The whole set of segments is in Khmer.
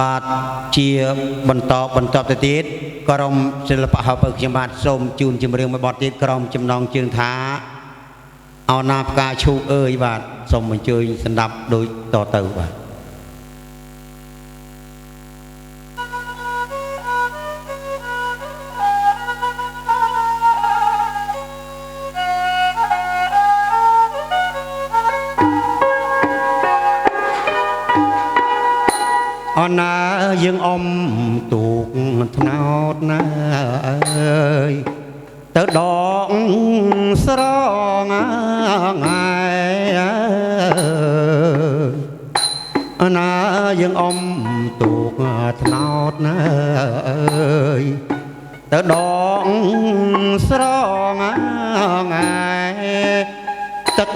បាទជាបន្តទៅទៀតក្រុមសិល្បៈហៅបើខ្ញុំបាទសូមជូនជំរឿនមួយបទទៀតក្រុមចំណងជើងថាអោណាផ្កាឈូកអើយបាទសូមអញ្ជើញស្ដាប់ដូចតទៅបាទអណាយើងអមទូកថ្នោតណាអើយទៅដកស្រងងាយអណាយើងអមទូកថ្នោតណាអើយទៅដកស្រងងាយទឹក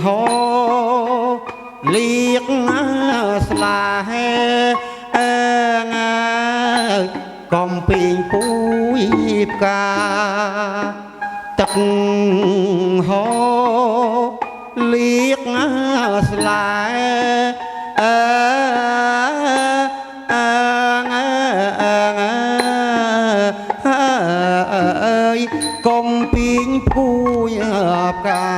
ហូរលៀកស្លាហេអើងកំពីងពូយផ្កាទឹកហូរលៀកស្លាអើកំពីងពូយផ្កា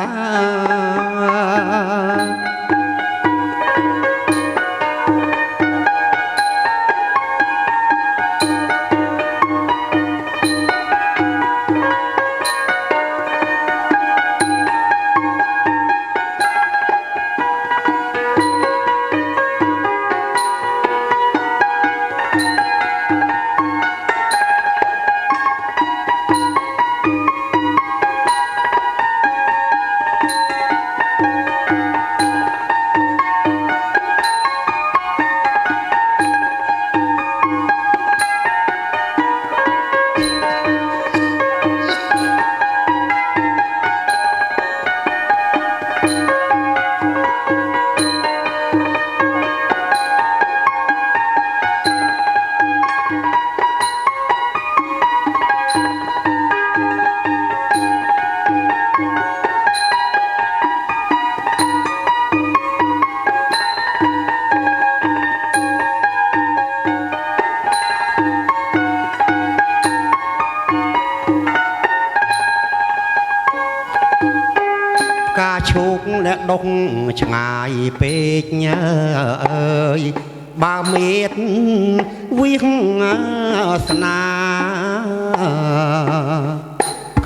ការឈូកអ្នកដុកឆ្ងាយពេកញ៉ើអើយបើមេតវិហស្នា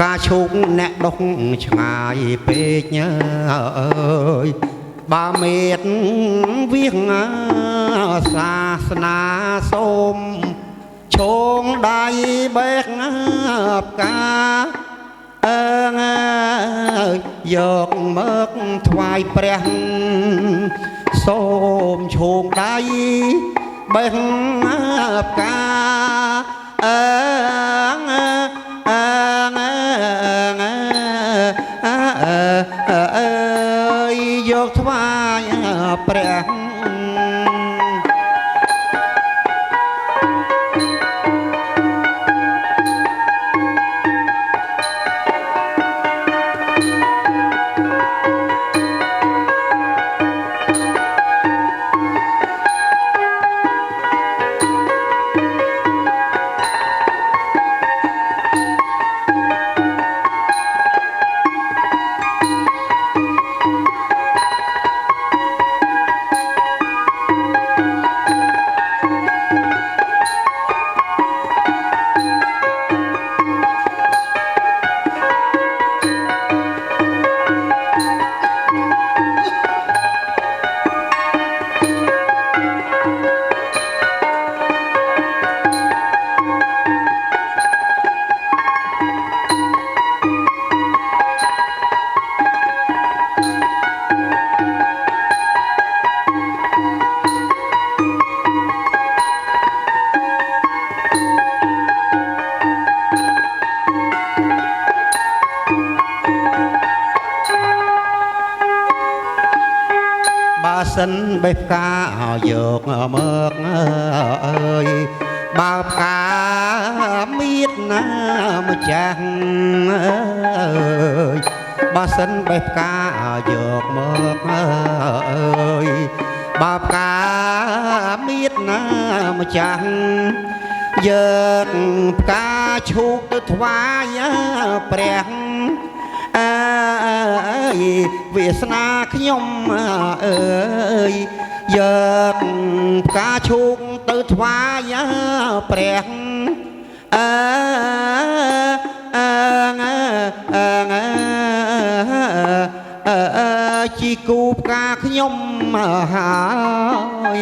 ការឈូកអ្នកដុកឆ្ងាយពេកញ៉ើអើយបើមេតវិហសាសនាសូមឈងដៃបេះផ្កាអើងយកមកថ្វាយព្រះសូមឈោងដៃបេះផ្កាអើងអើយយកថ្វាយព្រះសិនបេះផ្កាយកមកអើយបើផ្កាមៀតណាម្ចាស់អើយបើសិនបេះផ្កាយកមកអើយ បាបការមៀតណាម្ចាស់យកផ្កាឈូកទៅថ្វាយព្រះអើយវាសនាខ្ញុំអើយយកផ្កាឈូកទៅថ្វាយព្រះអើជីគូផ្កាខ្ញុំហើយ